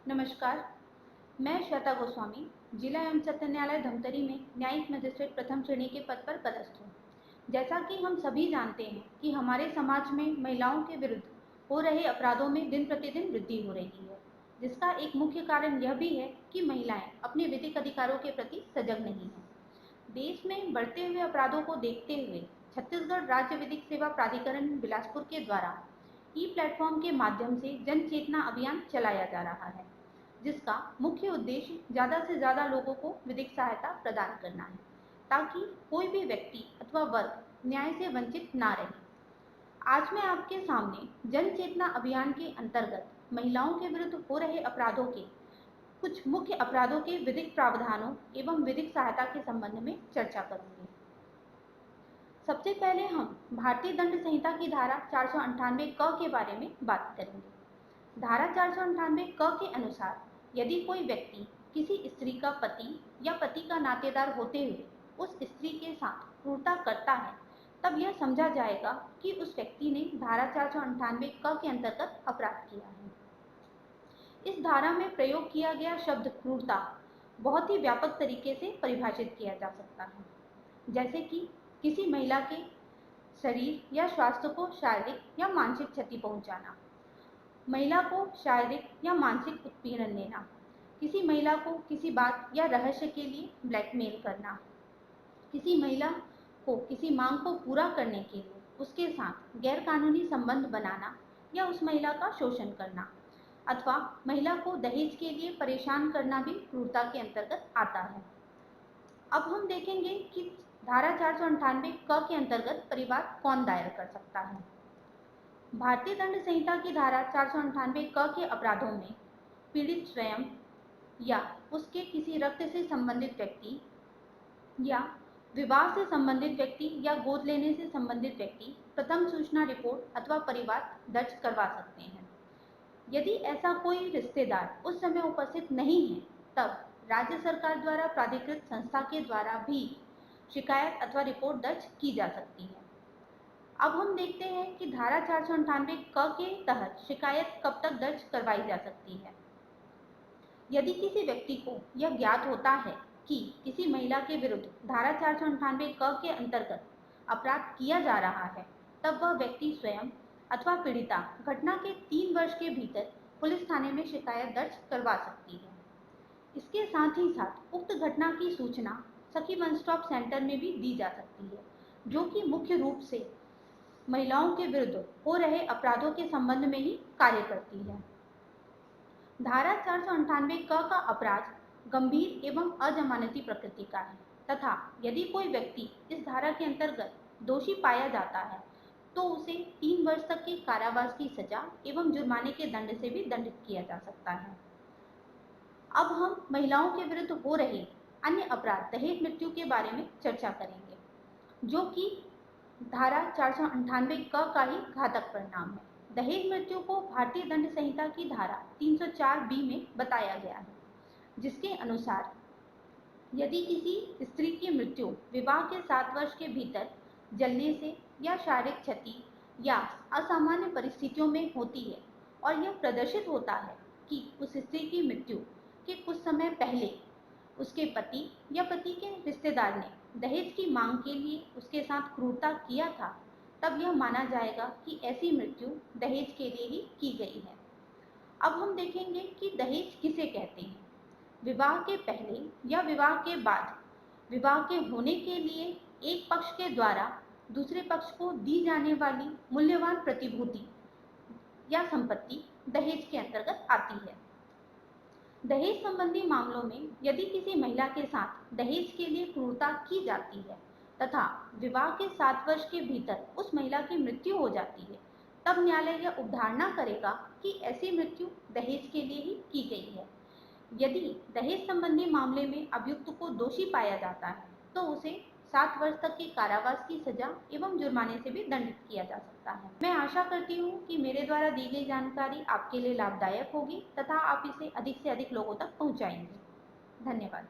नमस्कार, मैं श्वेता गोस्वामी जिला एवं सत्र न्यायालय धमतरी में न्यायिक मजिस्ट्रेट प्रथम श्रेणी के पद पर पदस्थ हूँ। जैसा कि हम सभी जानते हैं कि हमारे समाज में महिलाओं के विरुद्ध हो रहे अपराधों में दिन प्रतिदिन वृद्धि हो रही है, जिसका एक मुख्य कारण यह भी है कि महिलाएं अपने विधिक अधिकारों के प्रति सजग नहीं हैं। देश में बढ़ते हुए अपराधों को देखते हुए छत्तीसगढ़ राज्य विधिक सेवा प्राधिकरण बिलासपुर के द्वारा ई प्लेटफॉर्म के माध्यम से जन चेतना अभियान चलाया जा रहा है, जिसका मुख्य उद्देश्य ज़्यादा से ज़्यादा लोगों को विधिक सहायता प्रदान करना है, ताकि कोई भी व्यक्ति अथवा वर्ग न्याय से वंचित ना रहे। आज मैं आपके सामने जन चेतना अभियान के अंतर्गत महिलाओं के विरुद्ध हो रहे अपराधों के कुछ मुख्य अपराधों के विधिक प्रावधानों एवं विधिक सहायता के संबंध में चर्चा करूंगी। सबसे पहले हम भारतीय दंड संहिता की धारा 498 क के बारे में बात करेंगे। धारा 498 क के अनुसार यदि कोई व्यक्ति किसी स्त्री का पति या पति का नातेदार होते हुए उस स्त्री के साथ क्रूरता करता है, तब यह समझा जाएगा कि उस व्यक्ति ने धारा 498 क के अंतर्गत अपराध किया है। इस धारा में प्रयोग किया गया शब्द क्रूरता बहुत ही व्यापक तरीके से परिभाषित किया जा सकता है, जैसे कि किसी महिला के शरीर या स्वास्थ्य को शारीरिक या मानसिक क्षति पहुंचाना, महिला को शारीरिक या मानसिक उत्पीड़न देना, किसी महिला को किसी बात या रहस्य के लिए ब्लैकमेल करना, किसी महिला को किसी मांग को पूरा करने के लिए उसके साथ गैरकानूनी संबंध बनाना या उस महिला का शोषण करना, अथवा महिला को दहेज के लिए परेशान करना भी क्रूरता के अंतर्गत आता है। अब हम देखेंगे कि धारा 498 क के अंतर्गत परिवाद कौन दायर कर सकता है। भारतीय दंड संहिता की धारा 498 क के अपराधों में पीड़ित स्वयं या उसके किसी रक्त से संबंधित व्यक्ति या विवाह से संबंधित व्यक्ति या गोद लेने से संबंधित व्यक्ति प्रथम सूचना रिपोर्ट अथवा परिवाद दर्ज करवा सकते हैं। यदि ऐसा कोई रिश्तेदार उस समय उपस्थित नहीं है, तब राज्य सरकार द्वारा प्राधिकृत संस्था के द्वारा भी शिकायत अथवा रिपोर्ट दर्ज की जा सकती है। अब हम देखते हैं कि धारा 498 क के तहत शिकायत कब तक दर्ज करवाई जा सकती है। यदि किसी व्यक्ति को यह ज्ञात होता है कि किसी महिला के विरुद्ध धारा 498 क के अंतर्गत अपराध किया जा रहा है, तब वह व्यक्ति स्वयं अथवा पीड़िता घटना के 3 वर्ष के भीतर पुलिस थाने में शिकायत दर्ज करवा सकती है। इसके साथ ही साथ उक्त घटना की सूचना सखी वन स्टॉप सेंटर में भी दी जा सकती है, जो कि मुख्य रूप से महिलाओं के विरुद्ध हो रहे अपराधों के संबंध में ही कार्य करती है। धारा 498 क का अपराध गंभीर एवं अजमानती प्रकृति का है तथा यदि कोई व्यक्ति इस धारा के अंतर्गत दोषी पाया जाता है, तो उसे 3 वर्ष तक के कारावास की सजा एवं जुर्माने के दंड से भी दंडित किया जा सकता है। अब हम महिलाओं के विरुद्ध हो रहे अन्य अपराध दहेज मृत्यु के बारे में चर्चा करेंगे, जो कि धारा 498 क का ही घातक परिणाम है। दहेज मृत्यु को भारतीय दंड संहिता की धारा 304 बी में बताया गया है, जिसके अनुसार यदि किसी स्त्री की मृत्यु विवाह के 7 वर्ष के भीतर जलने से या शारीरिक क्षति या असामान्य परिस्थितियों में होती है और यह प्रदर्शित होता है कि उस स्त्री की मृत्यु के कुछ समय पहले उसके पति या पति के रिश्तेदार ने दहेज की मांग के लिए उसके साथ क्रूरता किया था, तब यह माना जाएगा कि ऐसी मृत्यु दहेज के लिए ही की गई है। अब हम देखेंगे कि दहेज किसे कहते हैं। विवाह के पहले या विवाह के बाद विवाह के होने के लिए एक पक्ष के द्वारा दूसरे पक्ष को दी जाने वाली मूल्यवान प्रतिभूति या संपत्ति दहेज के अंतर्गत आती है। दहेज संबंधी मामलों में यदि किसी महिला के साथ दहेज के लिए क्रूरता की जाती है तथा विवाह के 7 वर्ष के भीतर उस महिला की मृत्यु हो जाती है, तब न्यायालय यह अवधारणा करेगा कि ऐसी मृत्यु दहेज के लिए ही की गई है। यदि दहेज संबंधी मामले में अभियुक्त को दोषी पाया जाता है, तो उसे 7 वर्ष तक के कारावास की सजा एवं जुर्माने से भी दंडित किया जा सकता है। मैं आशा करती हूँ कि मेरे द्वारा दी गई जानकारी आपके लिए लाभदायक होगी तथा आप इसे अधिक से अधिक लोगों तक पहुँचाएंगे। धन्यवाद।